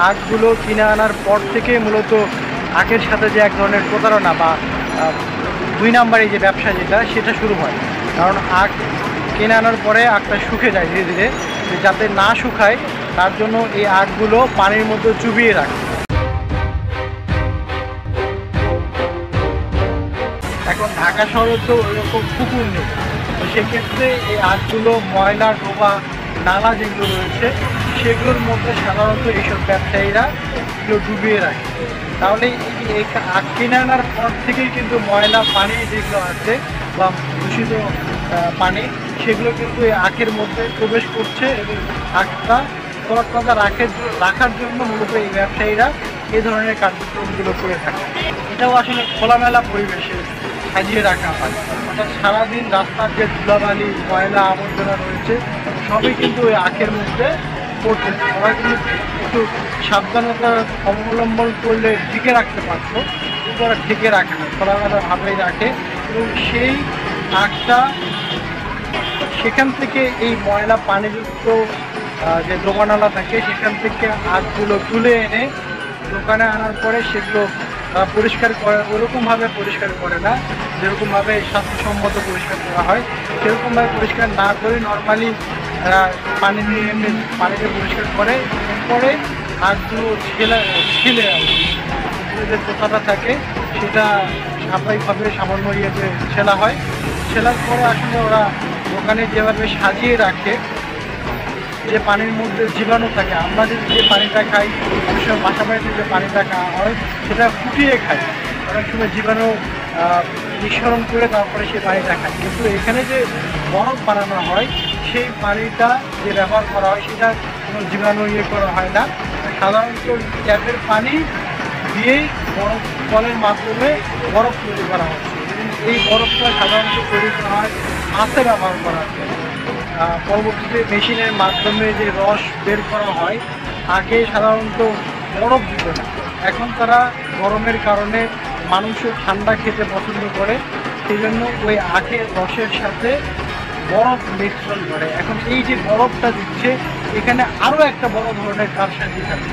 আখগুলো কিনে আনার পর থেকে মূলত আখের সাথে যে এক ধরনের প্রতারণা বা দুই নাম্বারে যে ব্যবসা সেটা শুরু হয়। কারণ আখ কিনে আনার পরে আখটা শুকে যায় ধীরে ধীরে, যাতে না শুকায় তার জন্য এই আখগুলো পানির মধ্যে চুবিয়ে রাখে। এখন ঢাকা শহরে তো ওইরকম পুকুর নেই, তো সেক্ষেত্রে এই আখগুলো ময়লা ডোবা নালা যেগুলো রয়েছে সেগুলোর মধ্যে সাধারণত এইসব ব্যবসায়ীরা এগুলো ডুবিয়ে রাখে। তাহলে এই আখ কিনে আনার পর থেকেই কিন্তু ময়লা পানি যেগুলো আছে বা দূষিত পানি সেগুলো কিন্তু এই আখের মধ্যে প্রবেশ করছে এবং আখটা তরতাজা রাখার জন্য মূলত এই ব্যবসায়ীরা এই ধরনের কার্যক্রমগুলো করে থাকে। এটাও আসলে খোলামেলা পরিবেশে সাজিয়ে রাখা হয়, অর্থাৎ সারাদিন রাস্তার যে ধুলাবালি ময়লা আবর্জনা রয়েছে সবই কিন্তু ওই আখের মধ্যে পড়তেছে। ওরা কিন্তু একটু সাবধানতা অবলম্বন করলে ঢেকে রাখতে পারতো, কিন্তু ওরা ঢেকে রাখে না, খোলামেলাভাবেই রাখে এবং সেই আখটা সেখান থেকে এই ময়লা পানিযুক্ত যে দোকানওয়ালা থাকে সেখান থেকে আখগুলো তুলে এনে দোকানে আনার পরে সেগুলো পরিষ্কার করে, ওরকমভাবে পরিষ্কার করে না যেরকমভাবে স্বাস্থ্যসম্মত পরিষ্কার করা হয়, সেরকমভাবে পরিষ্কার না করে নর্মালি পানি নিয়ে এনে পানিতে পরিষ্কার করে, এরপরে আখগুলো ছেলে যে পোকাটা থাকে সেটা স্বাভাবিকভাবে সামান্য ইয়েতে ছেলা হয়। ছেলার পরে আসলে ওরা দোকানে যেভাবে সাজিয়ে রাখে, যে পানির মধ্যে জীবাণু থাকে, আমরা যে পানিটা খাই অনেক সময় বাসা বাড়িতে যে পানিটা খাওয়া হয় সেটা ফুটিয়ে খাই, অনেক সময় জীবাণু নিঃসরণ করে তারপরে সেই পানিটা খাই। কিন্তু এখানে যে বরফ বানানো হয় সেই পানিটা যে ব্যবহার করা হয় সেটা কোনো জীবাণু করা হয় না, সাধারণত ট্যাপের পানি দিয়েই বরফ কলের মাধ্যমে বরফ তৈরি করা হচ্ছে এবং এই বরফটা সাধারণত তৈরি করা হয় মাছে ব্যবহার করা হয়। পরবর্তীতে মেশিনের মাধ্যমে যে রস বের করা হয়, আগে সাধারণত বরফ দিত না, এখন তারা গরমের কারণে মানুষও ঠান্ডা খেতে পছন্দ করে, সেই জন্য ওই আখের রসের সাথে বরফ মিশ্রণ করে। এখন এই যে বরফটা দিচ্ছে এখানে আরও একটা বড় ধরনের কারসাজি থাকে,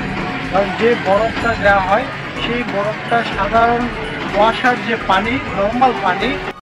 কারণ যে বরফটা দেওয়া হয় সেই বরফটা সাধারণ কুয়াশার যে পানি, নর্মাল পানি